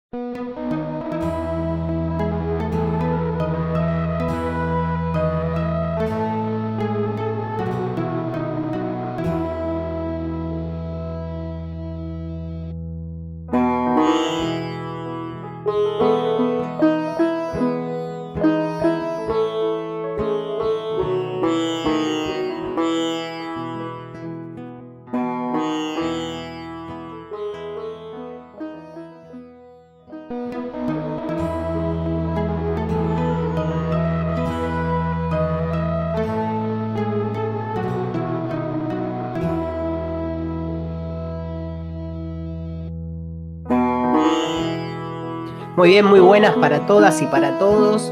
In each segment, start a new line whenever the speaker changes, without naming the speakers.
Muy bien, muy buenas para todas y para todos.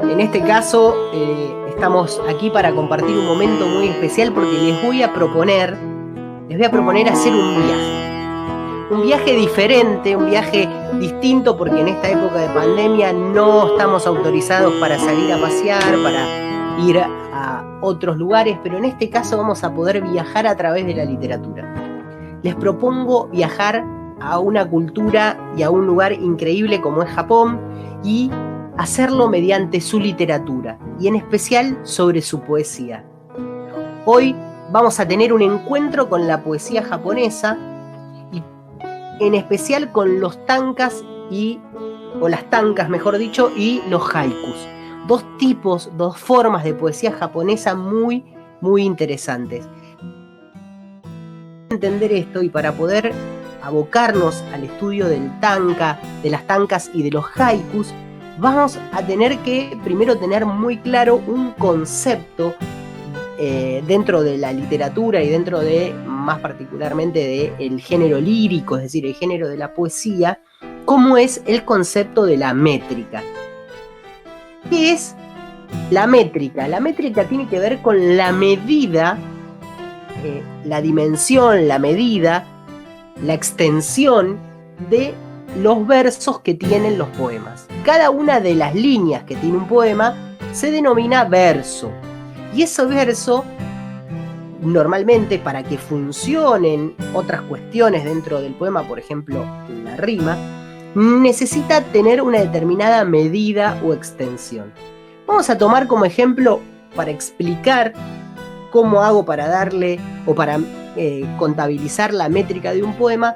En este caso estamos aquí para compartir un momento muy especial porque les voy a proponer hacer un viaje. Un viaje diferente, un viaje distinto porque en esta época de pandemia no estamos autorizados para salir a pasear, para ir a otros lugares, pero en este caso vamos a poder viajar a través de la literatura. Les propongo viajar a una cultura y a un lugar increíble como es Japón y hacerlo mediante su literatura y en especial sobre su poesía. Hoy vamos a tener un encuentro con la poesía japonesa y en especial con los tankas o las tankas mejor dicho, y los haikus. Dos formas de poesía japonesa muy, muy interesantes. Para entender esto y para poder abocarnos al estudio del tanka, de las tankas y de los haikus, vamos a tener que primero tener muy claro un concepto dentro de la literatura y dentro de, más particularmente, del género lírico, es decir, el género de la poesía, cómo es el concepto de la métrica. ¿Qué es la métrica? La métrica tiene que ver con la medida, la dimensión, la medida, la extensión de los versos que tienen los poemas. Cada una de las líneas que tiene un poema se denomina verso. Y ese verso, normalmente, para que funcionen otras cuestiones dentro del poema, por ejemplo, la rima, necesita tener una determinada medida o extensión. Vamos a tomar como ejemplo, para explicar cómo hago para darle o para contabilizar la métrica de un poema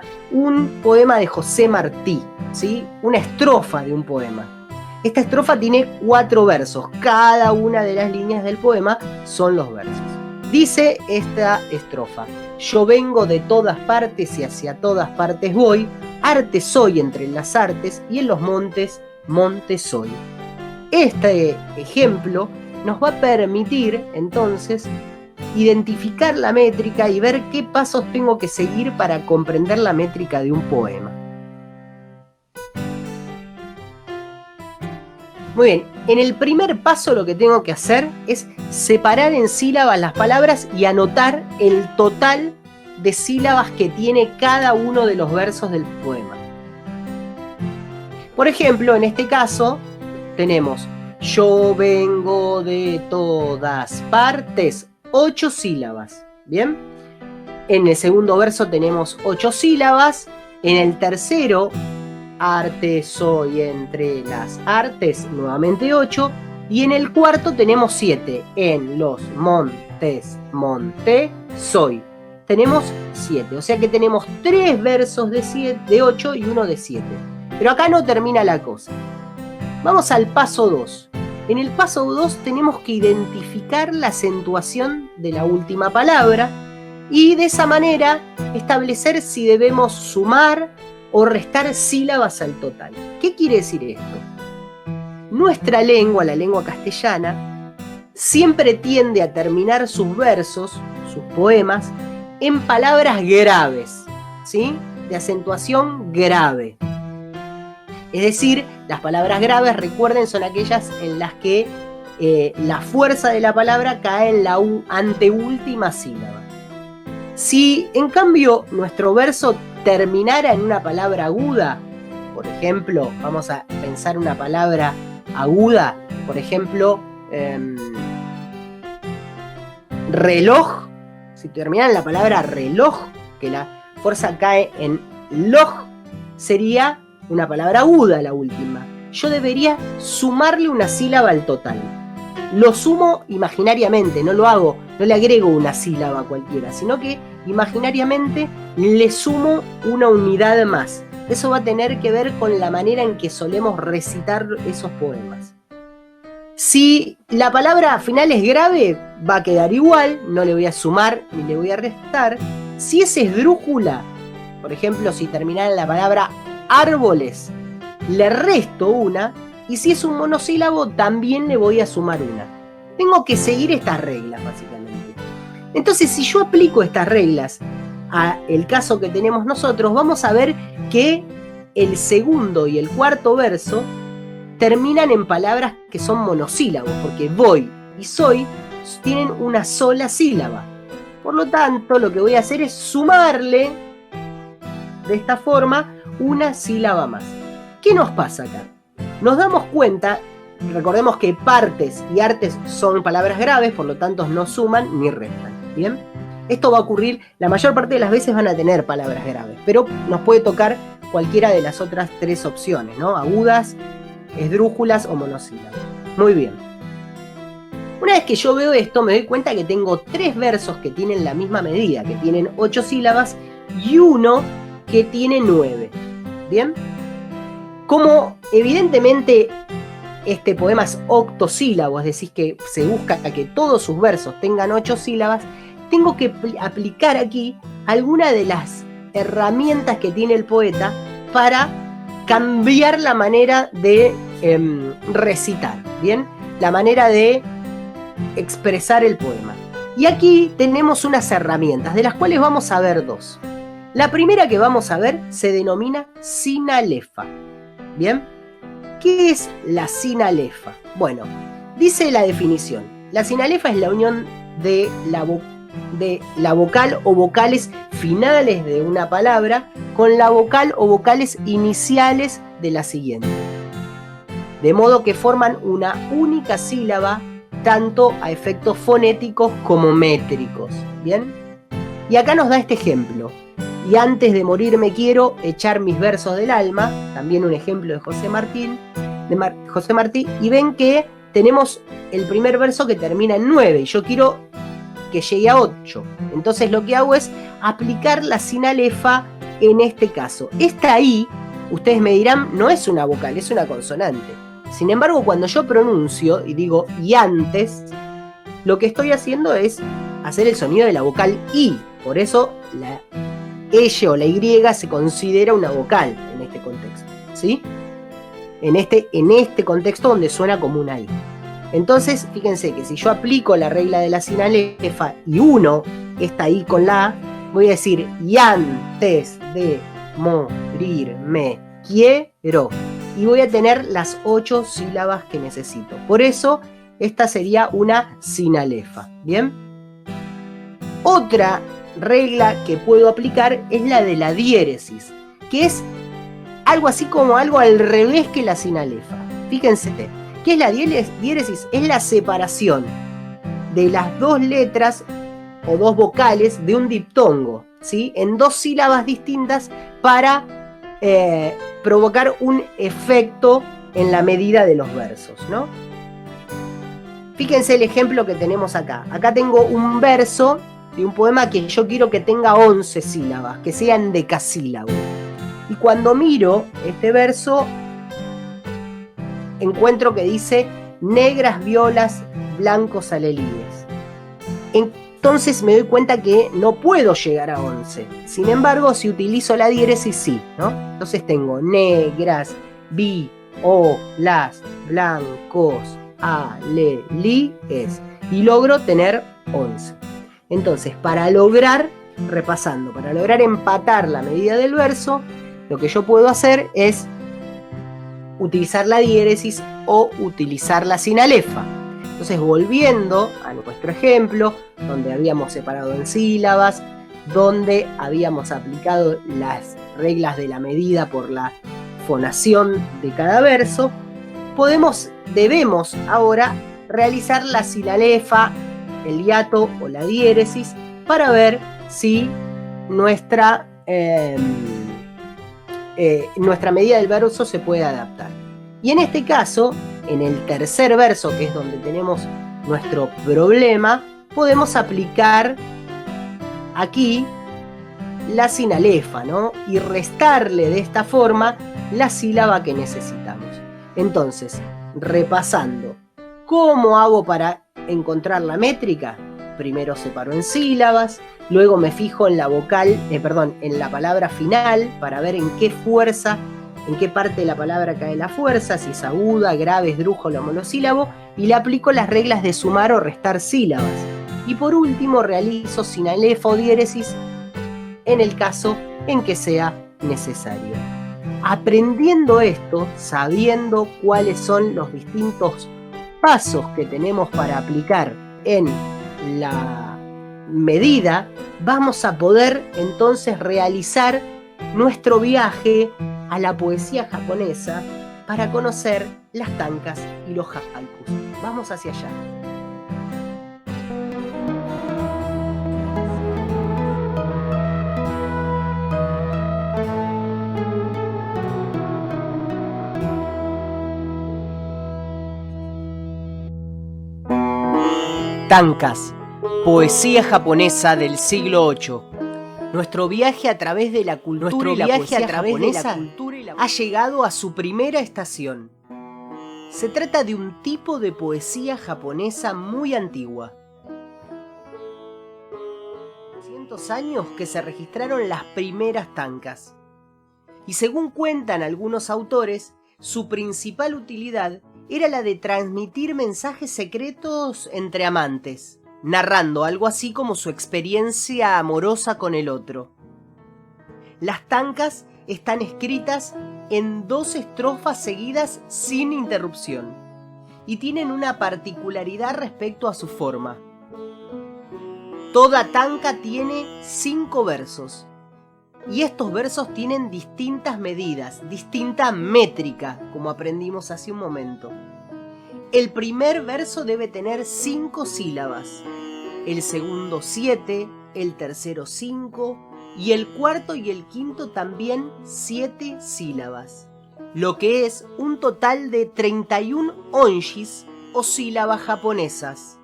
de José Martí, ¿sí? Una estrofa de un poema. Esta estrofa tiene 4 versos, cada una de las líneas del poema son los versos. Dice esta estrofa: yo vengo de todas partes y hacia todas partes voy, arte soy entre las artes y en los montes, monte soy. Este ejemplo nos va a permitir entonces identificar la métrica y ver qué pasos tengo que seguir para comprender la métrica de un poema. Muy bien, en el primer paso lo que tengo que hacer es separar en sílabas las palabras y anotar el total de sílabas que tiene cada uno de los versos del poema. Por ejemplo, en este caso tenemos yo vengo de todas partes, 8 sílabas, ¿bien? En el segundo verso tenemos 8 sílabas, en el tercero, arte soy entre las artes, nuevamente 8, y en el cuarto tenemos 7, en los montes, monte, soy. Tenemos 7, o sea que tenemos 3 versos de 8 y uno de 7. Pero acá no termina la cosa. Vamos al paso 2. En el paso 2 tenemos que identificar la acentuación de la última palabra y de esa manera establecer si debemos sumar o restar sílabas al total. ¿Qué quiere decir esto? Nuestra lengua, la lengua castellana, siempre tiende a terminar sus versos, sus poemas, en palabras graves, ¿sí? De acentuación grave. Es decir, las palabras graves, recuerden, son aquellas en las que la fuerza de la palabra cae en la anteúltima sílaba. Si, en cambio, nuestro verso terminara en una palabra aguda, por ejemplo, vamos a pensar una palabra aguda, por ejemplo, reloj. Si terminara en la palabra reloj, que la fuerza cae en loj, sería una palabra aguda la última, yo debería sumarle una sílaba al total. Lo sumo imaginariamente, no lo hago, no le agrego una sílaba cualquiera, sino que imaginariamente le sumo una unidad más. Eso va a tener que ver con la manera en que solemos recitar esos poemas. Si la palabra final es grave, va a quedar igual, no le voy a sumar ni le voy a restar. Si es esdrújula, por ejemplo, si terminara en la palabra árboles, le resto una, y si es un monosílabo, también le voy a sumar una. Tengo que seguir estas reglas, básicamente. Entonces, si yo aplico estas reglas al caso que tenemos nosotros, vamos a ver que el segundo y el cuarto verso terminan en palabras que son monosílabos, porque voy y soy tienen una sola sílaba. Por lo tanto, lo que voy a hacer es sumarle de esta forma una sílaba más. ¿Qué nos pasa acá? Nos damos cuenta, recordemos que partes y artes son palabras graves, por lo tanto no suman ni restan. ¿Bien? Esto va a ocurrir, la mayor parte de las veces van a tener palabras graves, pero nos puede tocar cualquiera de las otras tres opciones, ¿no? Agudas, esdrújulas o monosílabos. Muy bien. Una vez que yo veo esto, me doy cuenta que tengo 3 versos que tienen la misma medida, que tienen 8 sílabas, y uno que tiene 9. ¿Bien? Como evidentemente este poema es octosílabo, es decir, que se busca que todos sus versos tengan 8 sílabas, tengo que aplicar aquí alguna de las herramientas que tiene el poeta para cambiar la manera de recitar, ¿bien? La manera de expresar el poema. Y aquí tenemos unas herramientas, de las cuales vamos a ver 2. La primera que vamos a ver se denomina sinalefa. ¿Bien? ¿Qué es la sinalefa? Bueno, dice la definición. La sinalefa es la unión de la vocal o vocales finales de una palabra con la vocal o vocales iniciales de la siguiente. De modo que forman una única sílaba tanto a efectos fonéticos como métricos. ¿Bien? Y acá nos da este ejemplo. Y antes de morir me quiero echar mis versos del alma, también un ejemplo de José Martí, y ven que tenemos el primer verso que termina en 9, y yo quiero que llegue a 8. Entonces lo que hago es aplicar la sinalefa en este caso. Esta I, ustedes me dirán, no es una vocal, es una consonante. Sin embargo, cuando yo pronuncio y digo y antes, lo que estoy haciendo es hacer el sonido de la vocal I. Por eso la Y o la Y se considera una vocal en este contexto, ¿sí? En este contexto donde suena como una I. Entonces, fíjense que si yo aplico la regla de la sinalefa y uno esta I con la A, voy a decir y antes de morirme quiero. Y voy a tener las 8 sílabas que necesito. Por eso, esta sería una sinalefa. ¿Bien? Otra regla que puedo aplicar es la de la diéresis, que es algo así como algo al revés que la sinalefa. Fíjense, ¿qué es la diéresis? Es la separación de las 2 letras o 2 vocales de un diptongo, ¿sí? En 2 sílabas distintas para provocar un efecto en la medida de los versos, ¿no? Fíjense el ejemplo que tenemos acá. Acá tengo un verso de un poema que yo quiero que tenga 11 sílabas, que sean decasílabos. Y cuando miro este verso, encuentro que dice negras violas, blancos alelíes. Entonces me doy cuenta que no puedo llegar a 11. Sin embargo, si utilizo la diéresis, sí, ¿no? Entonces tengo negras, violas, blancos, alelíes. Y logro tener 11. Entonces, para lograr empatar la medida del verso, lo que yo puedo hacer es utilizar la diéresis o utilizar la sinalefa. Entonces, volviendo a nuestro ejemplo, donde habíamos separado en sílabas, donde habíamos aplicado las reglas de la medida por la fonación de cada verso, debemos ahora realizar la sinalefa, el hiato o la diéresis para ver si nuestra nuestra medida del verso se puede adaptar. Y en este caso, en el tercer verso, que es donde tenemos nuestro problema, podemos aplicar aquí la sinalefa, ¿no? Y restarle de esta forma la sílaba que necesitamos. Entonces, repasando, ¿cómo hago para encontrar la métrica? Primero separo en sílabas, luego me fijo en la vocal, en la palabra final para ver en qué fuerza, en qué parte de la palabra cae la fuerza, si es aguda, grave, esdrújula o monosílabo, y le aplico las reglas de sumar o restar sílabas. Y por último realizo sinalefa o diéresis en el caso en que sea necesario. Aprendiendo esto, sabiendo cuáles son los distintos pasos que tenemos para aplicar en la medida, vamos a poder entonces realizar nuestro viaje a la poesía japonesa para conocer las tankas y los haikus. Vamos hacia allá. Tankas, poesía japonesa del siglo VIII. Nuestro viaje a través de la cultura y la poesía japonesa ha llegado a su primera estación. Se trata de un tipo de poesía japonesa muy antigua. 200 años que se registraron las primeras tankas. Y según cuentan algunos autores, su principal utilidad era la de transmitir mensajes secretos entre amantes, narrando algo así como su experiencia amorosa con el otro. Las tankas están escritas en 2 estrofas seguidas sin interrupción y tienen una particularidad respecto a su forma. Toda tanka tiene 5 versos. Y estos versos tienen distintas medidas, distinta métrica, como aprendimos hace un momento. El primer verso debe tener 5 sílabas, el segundo 7, el tercero 5 y el cuarto y el quinto también 7 sílabas, lo que es un total de 31 onshis o sílabas japonesas.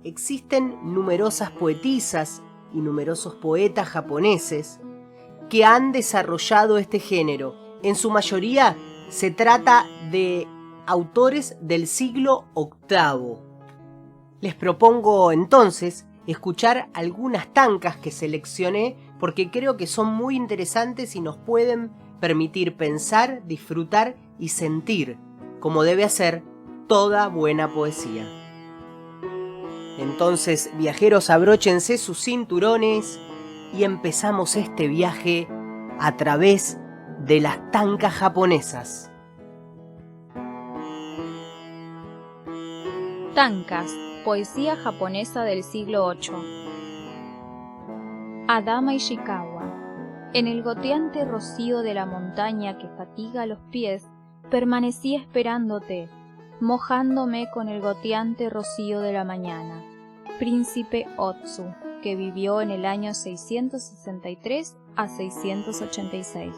Existen numerosas poetisas y numerosos poetas japoneses que han desarrollado este género. En su mayoría se trata de autores del siglo VIII. Les propongo entonces escuchar algunas tankas que seleccioné porque creo que son muy interesantes y nos pueden permitir pensar, disfrutar y sentir, como debe hacer toda buena poesía. Entonces, viajeros, abróchense sus cinturones y empezamos este viaje a través de las tankas japonesas.
Tankas, poesía japonesa del siglo VIII. Adama Ishikawa. En el goteante rocío de la montaña que fatiga los pies, permanecí esperándote, mojándome con el goteante rocío de la mañana. Príncipe Otsu, que vivió en el año 663 a 686.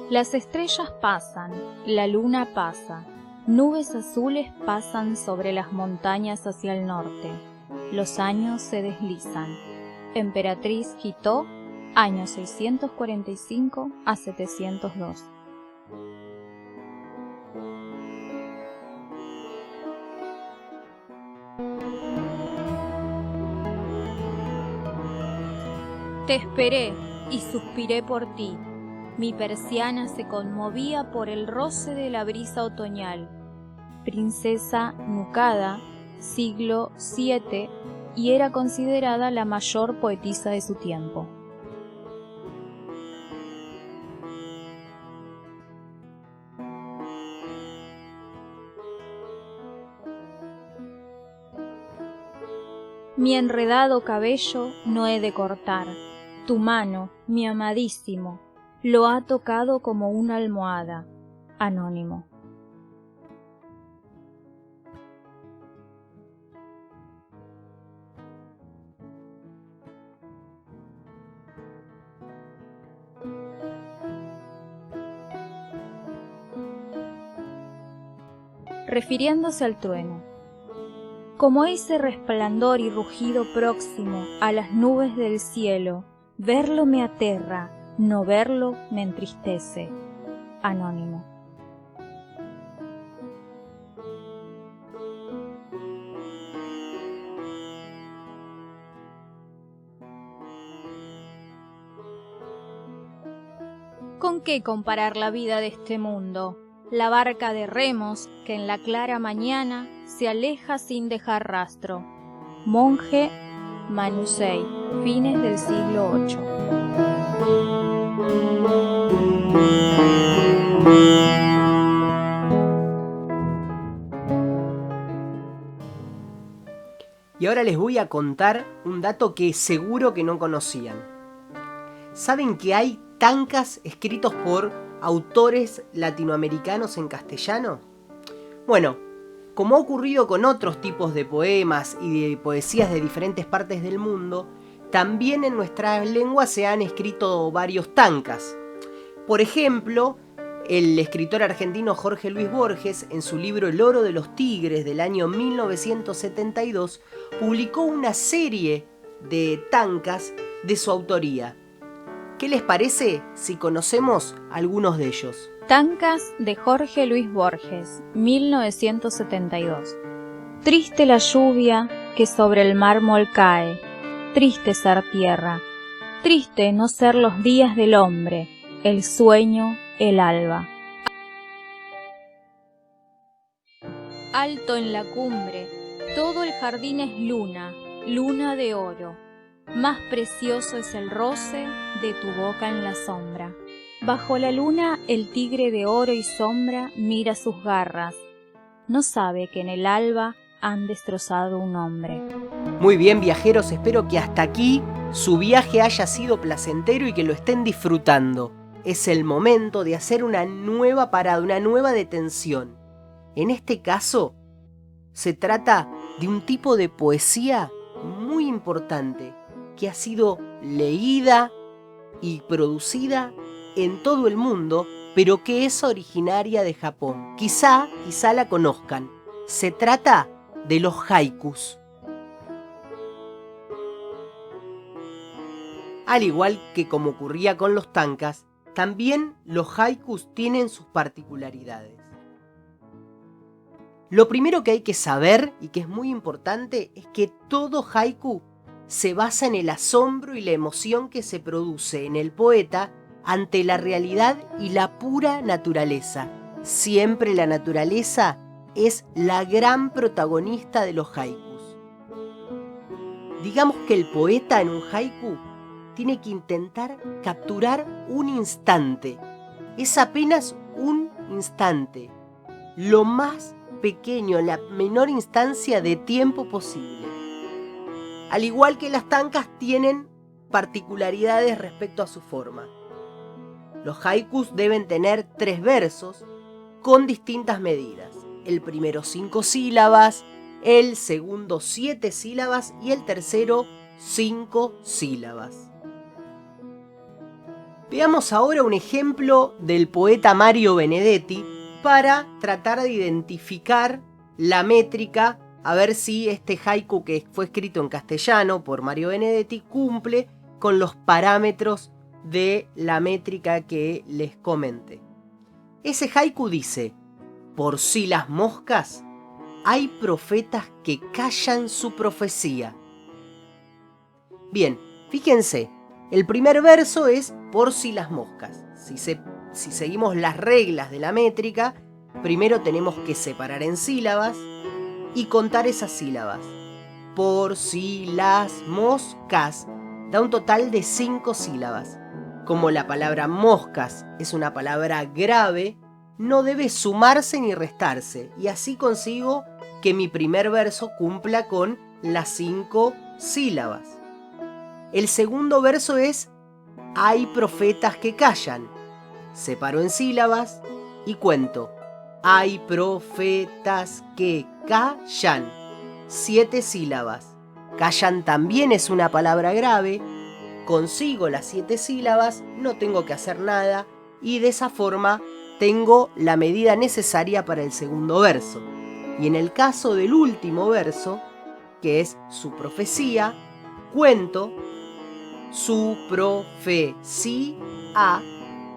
Las estrellas pasan, la luna pasa, nubes azules pasan sobre las montañas hacia el norte. Los años se deslizan. Emperatriz Hitō, año 645 a 702. Te esperé y suspiré por ti. Mi persiana se conmovía por el roce de la brisa otoñal. Princesa Nukada, siglo VII, y era considerada la mayor poetisa de su tiempo. Mi enredado cabello no he de cortar. Tu mano, mi amadísimo, lo ha tocado como una almohada. Anónimo. refiriéndose al trueno. Como ese resplandor y rugido próximo a las nubes del cielo, verlo me aterra, no verlo me entristece. Anónimo. ¿Con qué comparar la vida de este mundo? La barca de remos que en la clara mañana se aleja sin dejar rastro. Monje Manusei, fines del siglo VIII.
Y ahora les voy a contar un dato que seguro que no conocían. ¿Saben que hay tancas escritos por autores latinoamericanos en castellano? Bueno, como ha ocurrido con otros tipos de poemas y de poesías de diferentes partes del mundo, también en nuestras lenguas se han escrito varios tancas. Por ejemplo, el escritor argentino Jorge Luis Borges, en su libro El oro de los tigres del año 1972, publicó una serie de tancas de su autoría. ¿Qué les parece si conocemos algunos de ellos?
Tancas de Jorge Luis Borges, 1972. Triste la lluvia que sobre el mármol cae, triste ser tierra, triste no ser los días del hombre, el sueño, el alba. Alto en la cumbre, todo el jardín es luna, luna de oro. Más precioso es el roce de tu boca en la sombra. Bajo la luna el tigre de oro y sombra mira sus garras. No sabe que en el alba han destrozado un hombre.
Muy bien, viajeros, espero que hasta aquí su viaje haya sido placentero y que lo estén disfrutando. Es el momento de hacer una nueva parada, una nueva detención. En este caso, se trata de un tipo de poesía muy importante que ha sido leída y producida en todo el mundo, pero que es originaria de Japón. Quizá la conozcan. Se trata de los haikus. Al igual que como ocurría con los tankas, también los haikus tienen sus particularidades. Lo primero que hay que saber, y que es muy importante, es que todo haiku se basa en el asombro y la emoción que se produce en el poeta ante la realidad y la pura naturaleza. Siempre la naturaleza es la gran protagonista de los haikus. Digamos que el poeta en un haiku tiene que intentar capturar un instante. Es apenas un instante, lo más pequeño, la menor instancia de tiempo posible. Al igual que las tankas tienen particularidades respecto a su forma. Los haikus deben tener 3 versos con distintas medidas. El primero 5 sílabas, el segundo 7 sílabas y el tercero 5 sílabas. Veamos ahora un ejemplo del poeta Mario Benedetti para tratar de identificar la métrica, a ver si este haiku que fue escrito en castellano por Mario Benedetti cumple con los parámetros de la métrica que les comenté. Ese haiku dice: por si las moscas, hay profetas que callan su profecía. Bien, fíjense, el primer verso es por si las moscas. Si seguimos las reglas de la métrica, primero tenemos que separar en sílabas y contar esas sílabas. Por si las moscas da un total de 5 sílabas. Como la palabra moscas es una palabra grave, no debe sumarse ni restarse, y así consigo que mi primer verso cumpla con las 5 sílabas. El segundo verso es: hay profetas que callan. Separo en sílabas y cuento: hay profetas que callan. 7 sílabas. Callan también es una palabra grave. Consigo las 7 sílabas, no tengo que hacer nada, y de esa forma tengo la medida necesaria para el segundo verso. Y en el caso del último verso, que es su profecía, cuento su profecía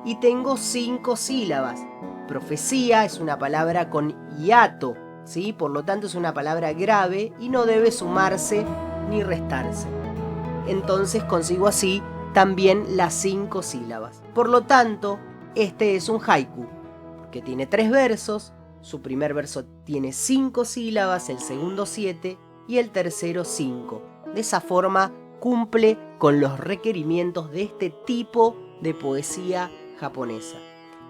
y tengo 5 sílabas. Profecía es una palabra con hiato, ¿sí? Por lo tanto es una palabra grave y no debe sumarse ni restarse. Entonces consigo así también las 5 sílabas. Por lo tanto, este es un haiku, que tiene 3 versos. Su primer verso tiene 5 sílabas, el segundo 7 y el tercero 5. De esa forma cumple con los requerimientos de este tipo de poesía japonesa.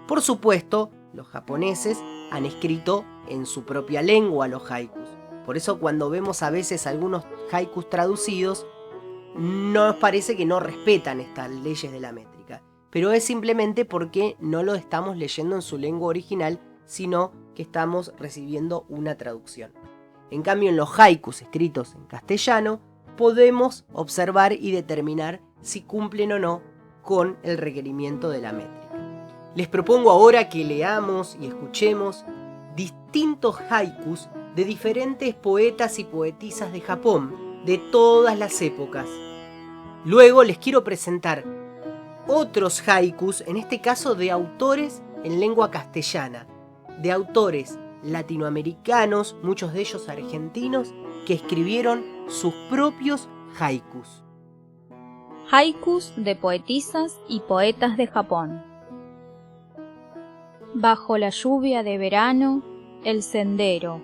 Por supuesto, los japoneses han escrito en su propia lengua los haikus. Por eso cuando vemos a veces algunos haikus traducidos, nos parece que no respetan estas leyes de la métrica. Pero es simplemente porque no lo estamos leyendo en su lengua original, sino que estamos recibiendo una traducción. En cambio, en los haikus escritos en castellano, podemos observar y determinar si cumplen o no con el requerimiento de la métrica. Les propongo ahora que leamos y escuchemos distintos haikus de diferentes poetas y poetisas de Japón, de todas las épocas. Luego les quiero presentar otros haikus, en este caso de autores en lengua castellana, de autores latinoamericanos, muchos de ellos argentinos, que escribieron sus propios haikus.
Haikus de poetisas y poetas de Japón. Bajo la lluvia de verano, el sendero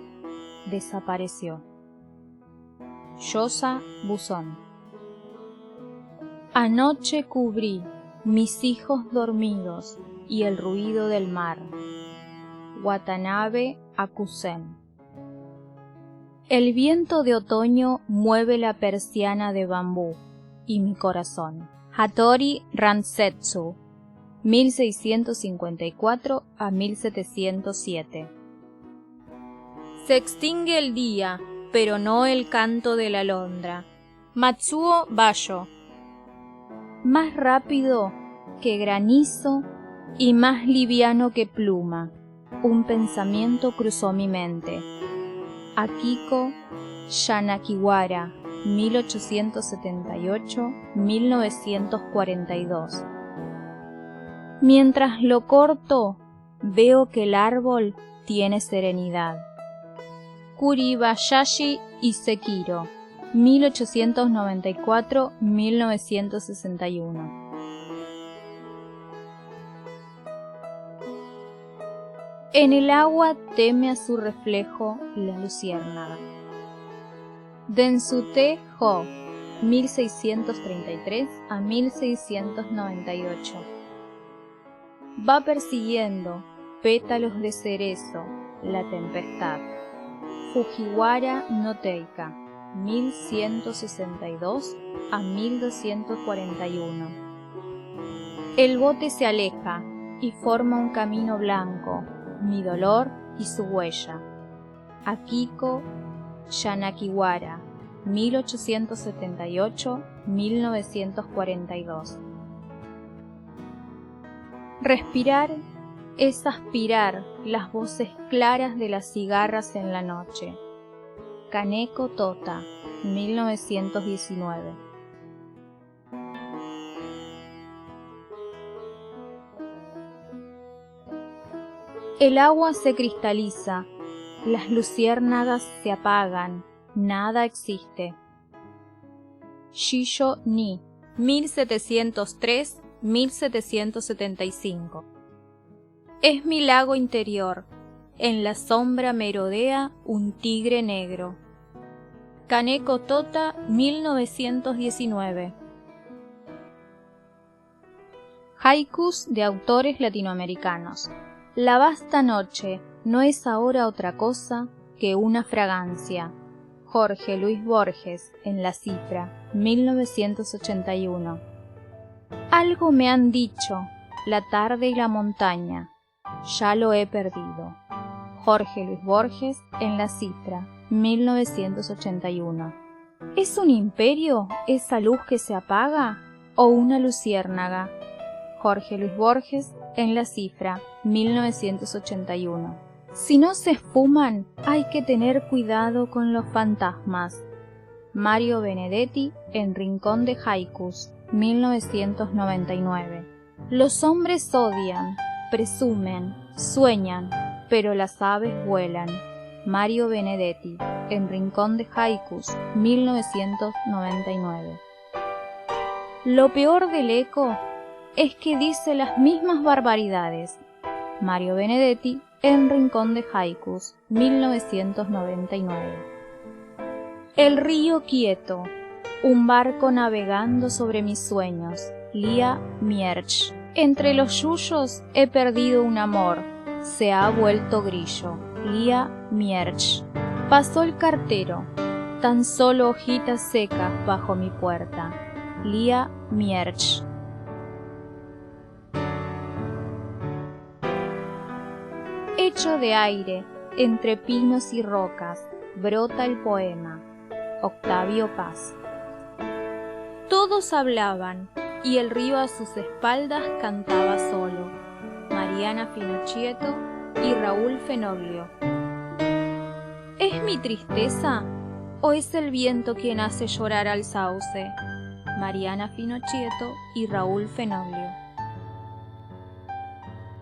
desapareció. Yosa Buzón. Anoche cubrí mis hijos dormidos y el ruido del mar. Watanabe Akusen. El viento de otoño mueve la persiana de bambú y mi corazón. Hattori Ransetsu, 1654 a 1707. Se extingue el día, pero no el canto de la alondra. Matsuo Basho. Más rápido que granizo y más liviano que pluma, un pensamiento cruzó mi mente. Akiko Yanakiwara, 1878-1942. Mientras lo corto, veo que el árbol tiene serenidad. Kuribayashi Isekiro, 1894-1961. En el agua teme a su reflejo la luciérnaga. Densute Ho, 1633 a 1698. Va persiguiendo pétalos de cerezo la tempestad. Fujiwara no Teika, 1162 a 1241. El bote se aleja y forma un camino blanco, mi dolor y su huella. Akiko Yanakiwara, 1878-1942. Respirar es aspirar las voces claras de las cigarras en la noche. Kaneko Tota, 1919. El agua se cristaliza, las luciérnagas se apagan, nada existe. Shijo Ni, 1703-1775. Es mi lago interior, en la sombra merodea un tigre negro. Kaneko Tota, 1919. Haikus de autores latinoamericanos. La vasta noche no es ahora otra cosa que una fragancia. Jorge Luis Borges, en La Cifra, 1981. Algo me han dicho, la tarde y la montaña, ya lo he perdido. Jorge Luis Borges, en La Cifra, 1981. ¿Es un imperio esa luz que se apaga o una luciérnaga? Jorge Luis Borges, en La Cifra, 1981. Si no se esfuman, hay que tener cuidado con los fantasmas. Mario Benedetti en Rincón de Haikus, 1999. Los hombres odian, presumen, sueñan, pero las aves vuelan. Mario Benedetti en Rincón de Haikus, 1999. Lo peor del eco es que dice las mismas barbaridades. Mario Benedetti en Rincón de Haikus, 1999. El río quieto, un barco navegando sobre mis sueños. Lía Mierch. Entre los yuyos he perdido un amor, se ha vuelto grillo. Lía Mierch. Pasó el cartero, tan solo hojitas secas bajo mi puerta. Lía Mierch. Hecho de aire, entre pinos y rocas, brota el poema. Octavio Paz. Todos hablaban, y el río a sus espaldas cantaba solo. Mariana Finocchieto y Raúl Fenoglio. ¿Es mi tristeza o es el viento quien hace llorar al sauce? Mariana Finocchieto y Raúl Fenoglio.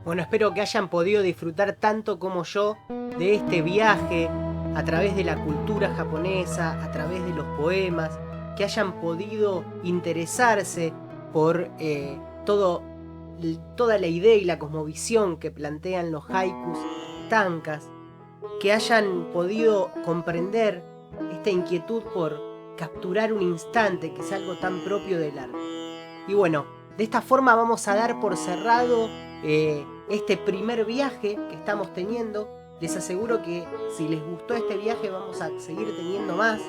Bueno, espero que hayan podido disfrutar tanto como yo de este viaje a través de la cultura japonesa, a través de los poemas, que hayan podido interesarse por toda la idea y la cosmovisión que plantean los haikus tankas, que hayan podido comprender esta inquietud por capturar un instante, que es algo tan propio del arte. Y bueno, de esta forma vamos a dar por cerrado este primer viaje que estamos teniendo. Les aseguro que si les gustó este viaje vamos a seguir teniendo más.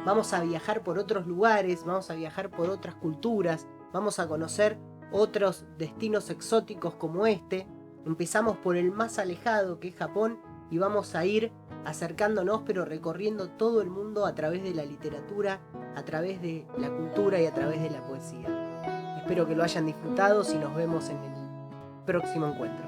Vamos a viajar por otros lugares, vamos a viajar por otras culturas, vamos a conocer otros destinos exóticos como este. Empezamos por el más alejado, que es Japón, y vamos a ir acercándonos, pero recorriendo todo el mundo a través de la literatura, a través de la cultura y a través de la poesía. Espero que lo hayan disfrutado y nos vemos en el próximo encuentro.